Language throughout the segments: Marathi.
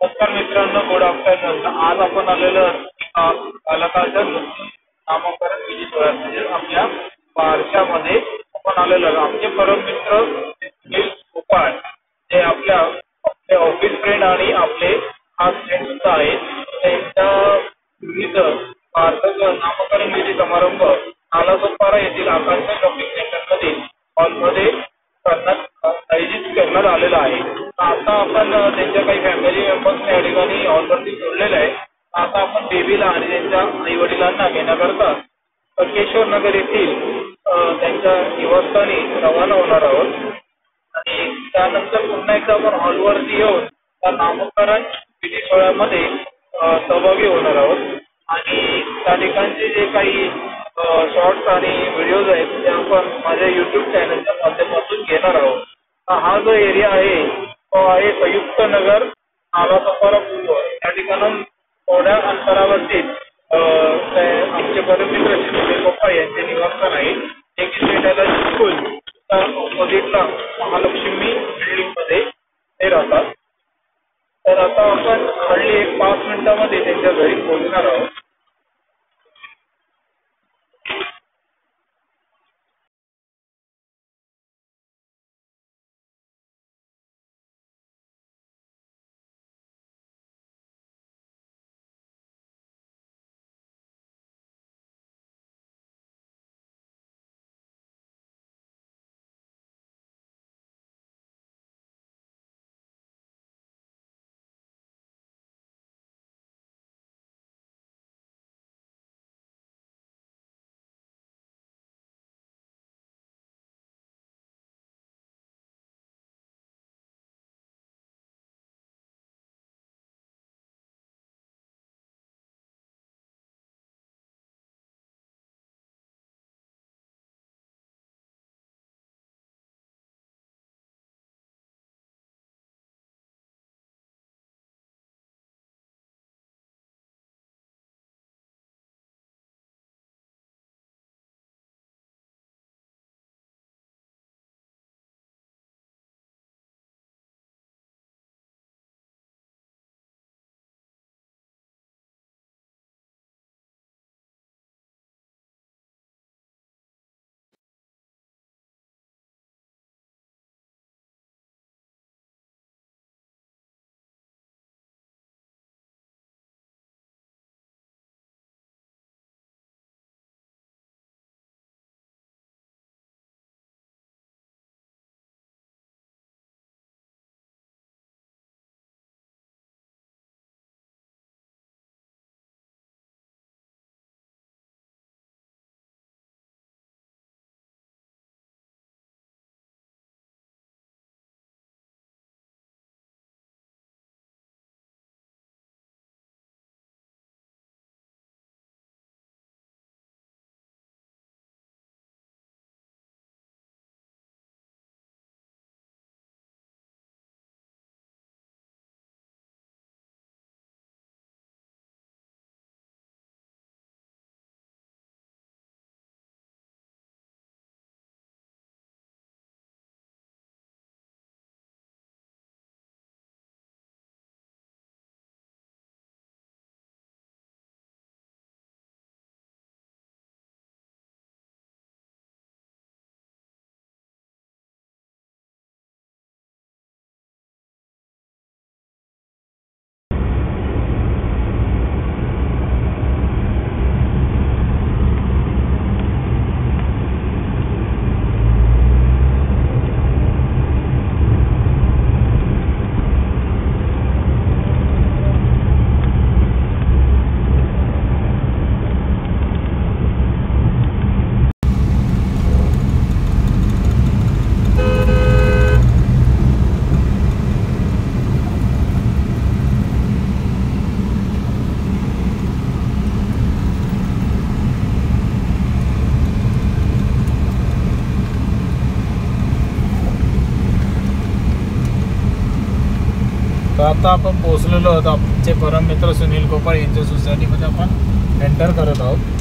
नमस्कार मित्रांनो, गुड आफ्टरनून. आज आपण आलेलो बालकाच्या नामकरण विधी सोहळ्यात म्हणजे आपल्या बारशामध्ये आपण आलेलो आहोत. आमचे परममित्र सुनील गोपाळ जे आपल्या आपले ऑफिस फ्रेंड आणि आपले खास फ्रेंड सुद्धा आहेत. त्यांच्या विविध भारताचा नामकरण विधी समारंभ नालासोपारा येथील आकांक्षा शॉपिंग सेंटरमध्ये हॉलमध्ये आयोजित करण्यात आलेला आहे. आता आपण त्यांच्या काही फॅमिली मेंबर्सने या ठिकाणी हॉलवरती जोडलेले आहे. आता आपण बेबीला आणि त्यांच्या आई वडिलांना घेण्याकरता केशवर नगर येथील त्यांच्या निवासस्थानी रवाना होणार आहोत आणि त्यानंतर पुन्हा एकदा आपण हॉलवरती येऊन त्या नामकरण विधी सोहळ्यामध्ये सहभागी होणार आहोत आणि त्या ठिकाणचे जे काही शॉर्ट्स आणि व्हिडिओज आहेत ते आपण माझ्या युट्यूब चॅनलच्या माध्यमातून घेणार आहोत. हा जो एरिया आहे तो आहे संयुक्त नगर नालासोपारा पूर्व. या ठिकाणून थोड्या अंतरावरतीच आमचे परममित्र सुनील गोपाळ यांचे निवासस्थान आहे. जे की सेंट स्कूल ऑपोजिटला महालक्ष्मी बिल्डिंग मध्ये ते राहतात. तर आता आपण हल्ली 5 मिनिटांमध्ये त्यांच्या घरी पोहोचणार आहोत. आता आपण पोहोचलेलो आहोत आमचे परममित्र सुनील गोपाळ यांच्या सोसायटीमध्ये आपण एंटर करत आहोत.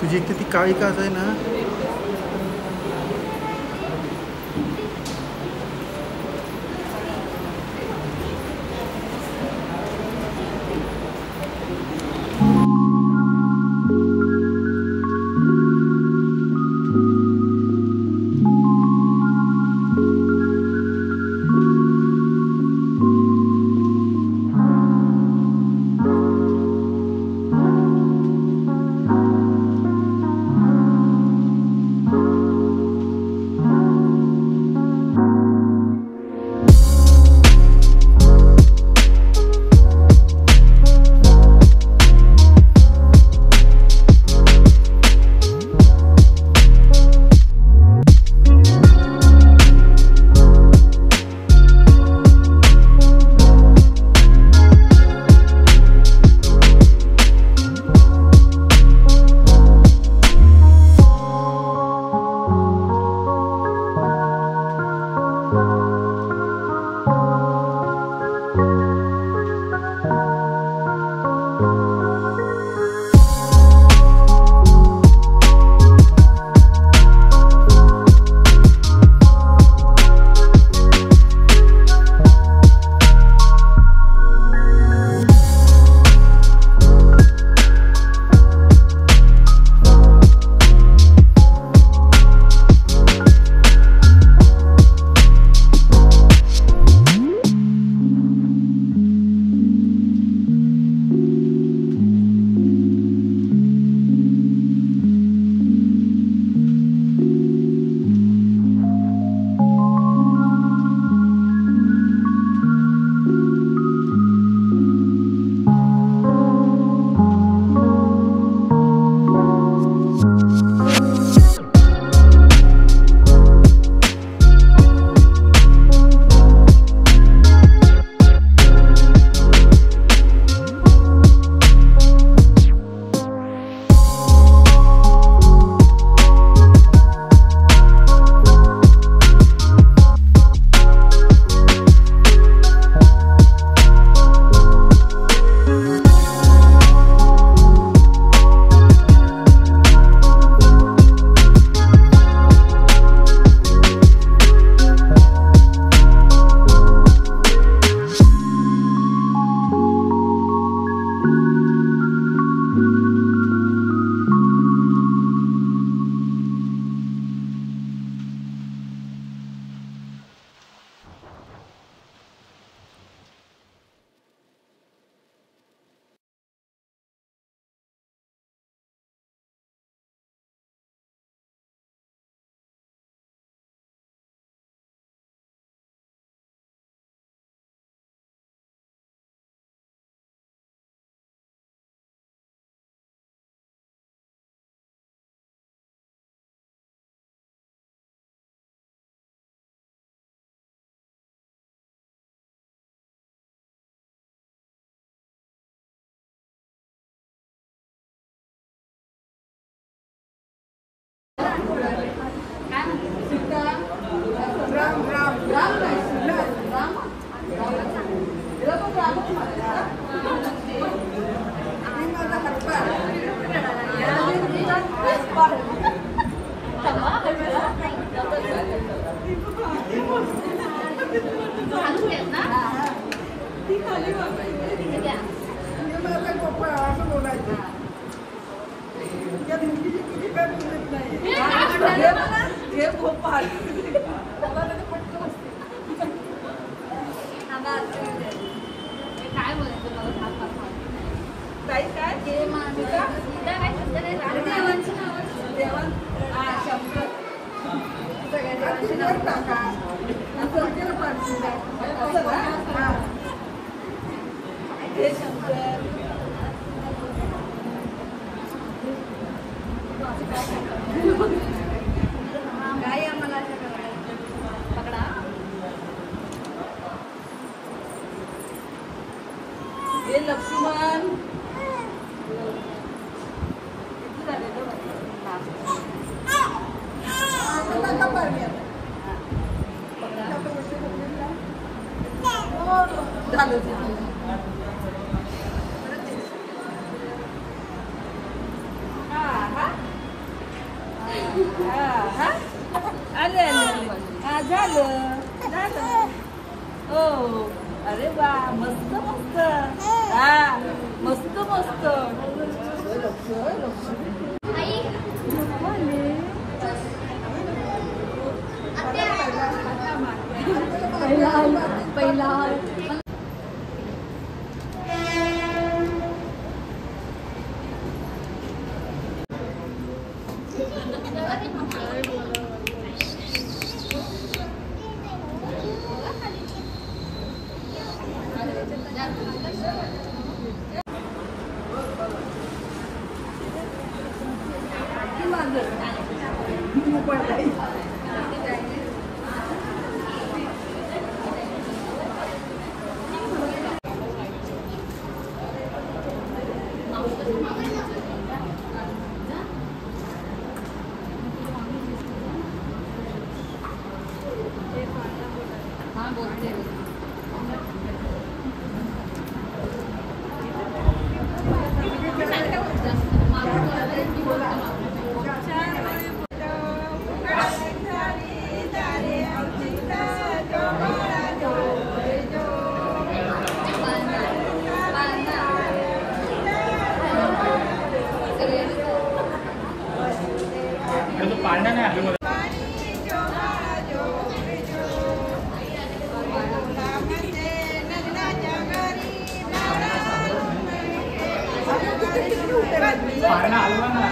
तुझी एक तर ती काळी काच आहे ना. लक्ष्मण झालं हा आले आले हा झालं झालं हो अरे वा मस्त मस्त हा मस्त मस्त लक्ष लक्ष पहिला हाँ बोलते पाळणा नाही आहे पाळणा हलवा ना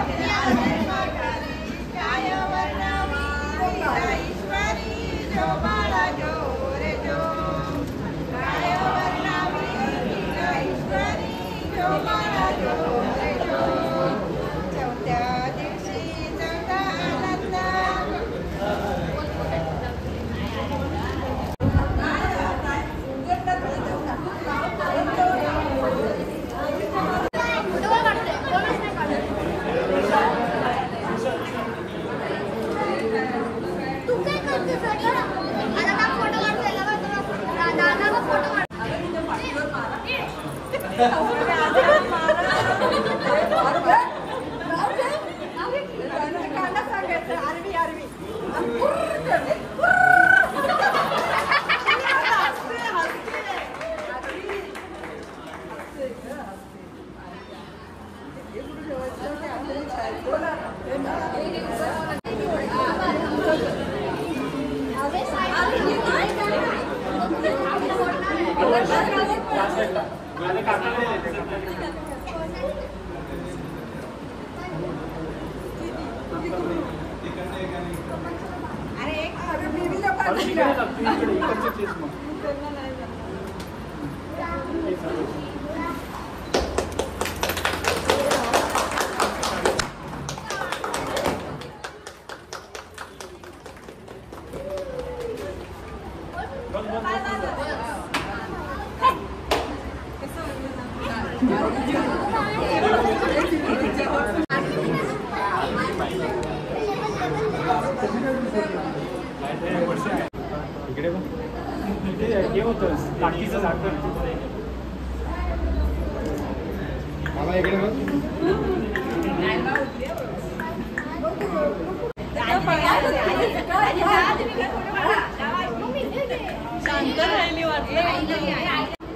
इकडे हे होतं टाकीचं झाकण बाबा इकडे शांत राहिली वाटलं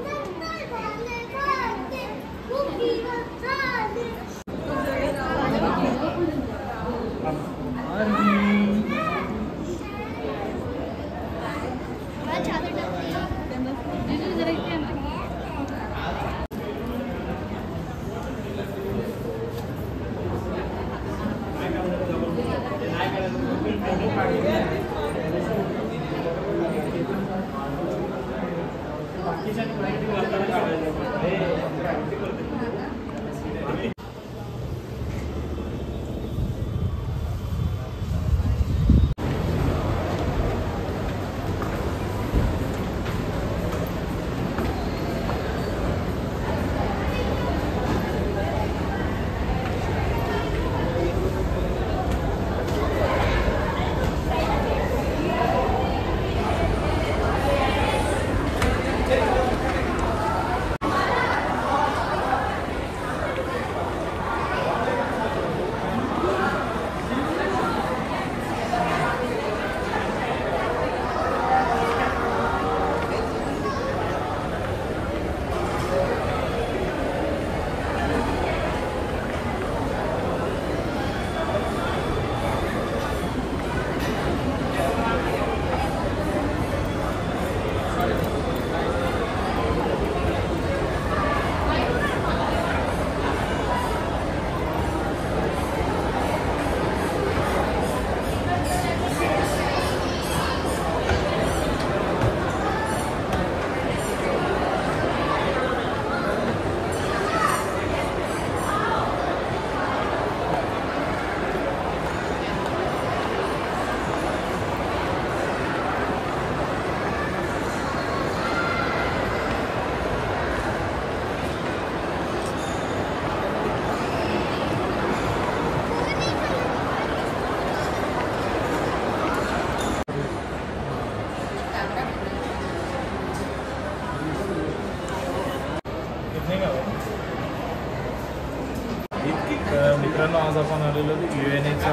आज आपण आलेलो UNAच्या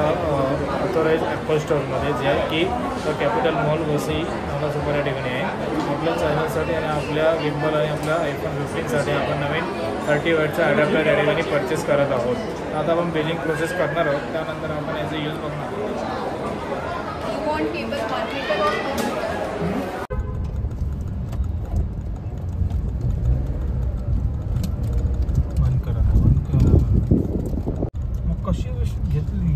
ऑथोराइज ॲपल स्टोअरमध्ये, जे आहे की कॅपिटल मॉल वसई नाला सुपर या ठिकाणी आहे. आपल्या चॅनलसाठी आणि आपल्या गिम्बल आणि आपल्या iPhone 15साठी आपण नवीन 30 वॅटचा अडॅप्टर या ठिकाणी परचेस करत आहोत. आता आपण बिलिंग प्रोसेस करणार आहोत, त्यानंतर आपण याचा यूज बघणार आहोत. कशी घेतली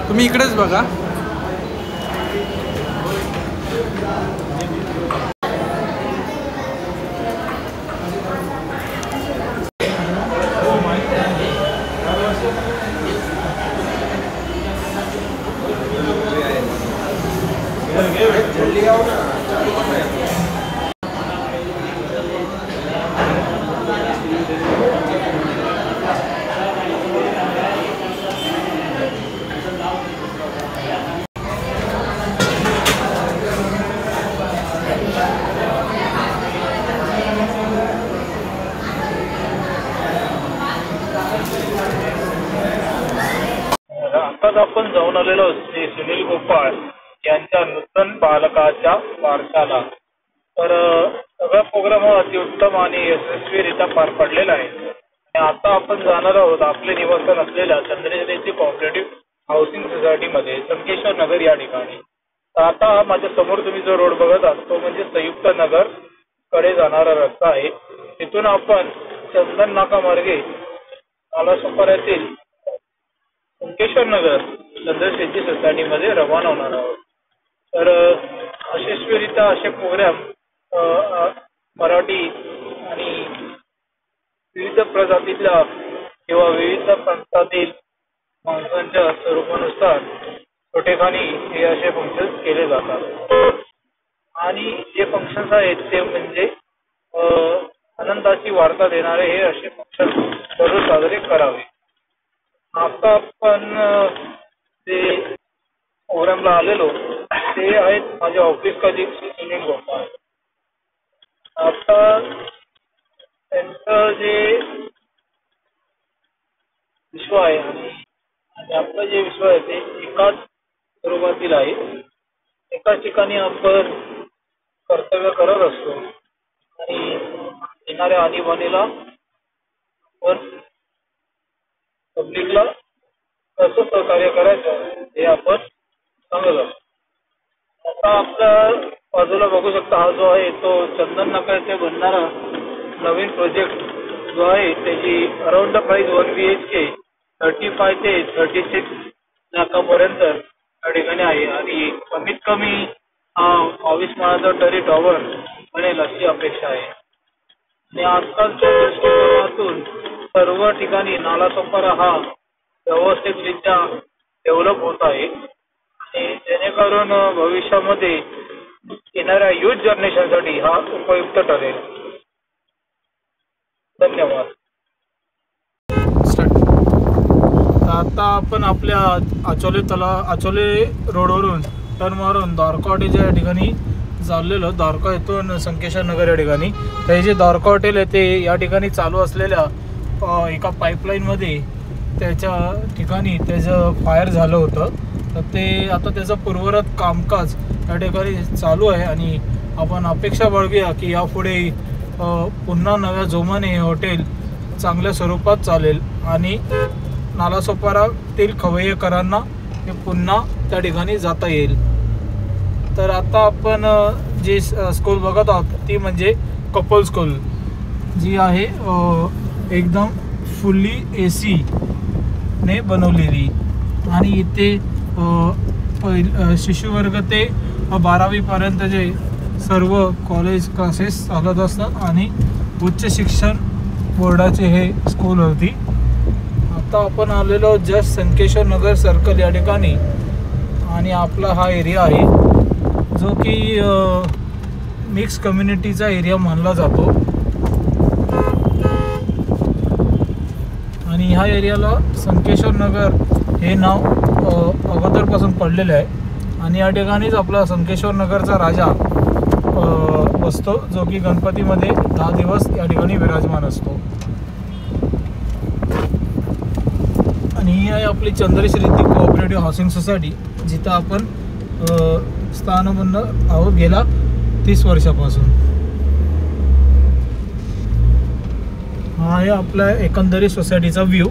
तुम्ही इकडेच बघा. आताच आपण जाऊन आलेलो श्री सुनील गोपाळ यांच्या नूतन बालकाच्या वारशाला. तर सगळा प्रोग्राम हा अतिउत्तम आणि यशस्वीरित्या पार पडलेला आहे. आणि आता आपण जाणार आहोत आपले निवासस्थान असलेल्या चंद्रशेखर कोऑपरेटिव्ह हाऊसिंग सोसायटीमध्ये संकेश्वर नगर या ठिकाणी. तर आता माझ्या समोर तुम्ही जो रोड बघत आहात तो म्हणजे संयुक्त नगर कडे जाणारा रस्ता आहे. तिथून आपण चंदन नाका मार्गे नालासोपाऱ्यातील संकेश्वर नगर चंद्रशेट्टी सोसायटीमध्ये रवाना होणार आहोत. तर यशस्वीरित्या असे प्रोग्राम मराठी आणि विविध प्रजातीतल्या किंवा विविध प्रांतातील माणसांच्या स्वरूपानुसार छोटेखानी हे असे फंक्शन्स केले जातात. आणि जे फंक्शन्स आहेत ते म्हणजे आनंदाची वार्ता देणारे हे असे फंक्शन दररोज साजरे करावे. आता आपण जे प्रोग्रामला आलेलो ते आहेत माझ्या ऑफिस कलिग सुनील गोपाळ. आता त्यांचं जे विश्व आहे आणि आपलं जे विश्व आहे ते एकाच स्वरूपातील आहे. एकाच ठिकाणी आपण कर्तव्य करत असतो आणि येणाऱ्या आणीबाणीला आपण पब्लिकला कसं सहकार्य करायचं हे आपण सांगत असतो. आता आपल्या बाजूला बघू शकता हा जो आहे तो चंदन नाका येथे बनणारा नवीन प्रोजेक्ट जो आहे त्याची अराउंड द प्राइस 1 BHK 35 ते 36 लाखापर्यंत या ठिकाणी आहे. आणि कमीत कमी 22 माळाचा टरी टॉवर बनेल अशी अपेक्षा आहे. आणि आजकालच्या दृष्टिकोनातून सर्व ठिकाणी नालासोपारा हा व्यवस्थितरित्या डेव्हलप होत आहे आणि जेणेकरून भविष्यामध्ये येणाऱ्या युथ जनरेशनसाठी हा उपयुक्त ठरेल. धन्यवाद. आता आपण आपल्या आचोले रोडवरून टर्न मारून द्वारका हॉटेलच्या या ठिकाणी चाललेलो. द्वारका येथून संकेश्वर नगर या ठिकाणी. तर हे जे द्वारका हॉटेल आहे ते या ठिकाणी चालू असलेल्या एका पाईपलाईनमध्ये त्याच्या ठिकाणी त्याचं फायर झालं होतं. तर ते आता त्याचं पूर्वरत कामकाज या ठिकाणी चालू आहे आणि आपण अपेक्षा बाळगूया की यापुढे पुन्हा नव्या जोमाने हे हॉटेल चांगल्या स्वरूपात चालेल आणि नालासोपारातील खवय्येकरांना हे पुन्हा त्या ठिकाणी जाता येईल. तर आता आपण जी स्कूल बघत आहोत ती म्हणजे कपल स्कूल, जी आहे एकदम फुल्ली AC ने बनवलेली. आणि इथे शिशुवर्ग ते 12वी पर्यंतचे सर्व कॉलेज क्लासेस चालत असतात आणि उच्च शिक्षण बोर्डाचे हे स्कूल होती. आता आपण आलेलो जस्ट संकेश्वर नगर सर्कल या ठिकाणी आणि आपला हा एरिया आहे जो की मिक्स कम्युनिटीचा एरिया मानला जातो. आणि ह्या एरियाला संकेश्वर नगर हे नाव अगोदरपासून पडलेलं आहे आणि या ठिकाणीच आपला संकेश्वर नगरचा राजा बसतो, जो की गणपतीमध्ये 10 दिवस या ठिकाणी विराजमान असतो. आणि ही आहे आपली चंद्रश्री रिद्धी कोऑपरेटिव्ह हाऊसिंग सोसायटी, जिथं आपण स्थानबंध आहोत गेल्या 30 वर्षापासून. हा आहे आपल्या एकंदरीत सोसायटीचा व्ह्यू.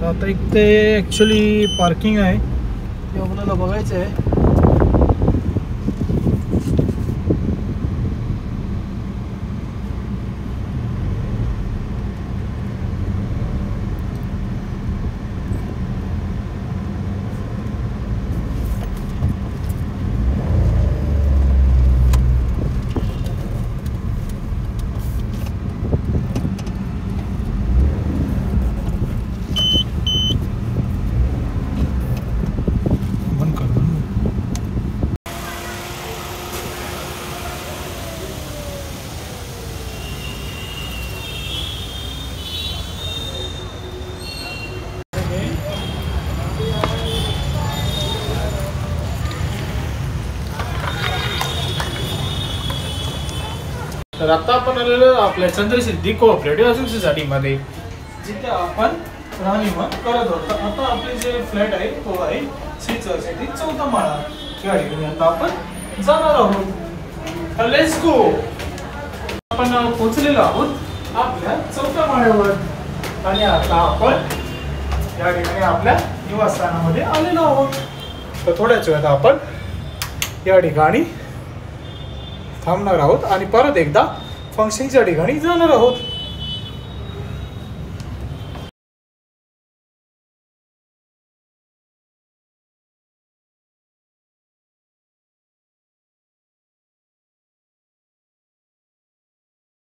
आता एक ते ॲक्च्युली पार्किंग आहे ते आपल्याला बघायचं आहे. तर आता आपण आलेलो आपल्या चंद्रसिद्धी कोऑपरेटिव्ह हाऊसिंग सोसायटीमध्ये, जिथे आपण राहणीमान करत होतो. आता आपले जे फ्लॅट आहे तो आहे श्री सरस्वती 4था माळा. या ठिकाणी आता आपण जाणार आहोत. Let's go. आपण पोहोचलेलो आहोत आपल्या 4थ्या माळ्यावर आणि आता आपण या ठिकाणी आपल्या निवासस्थानामध्ये आलेलो आहोत. तर थोड्याच वेळात आपण या ठिकाणी थांबणार आहोत आणि परत एकदा फंक्शनच्या ठिकाणी जाणार आहोत.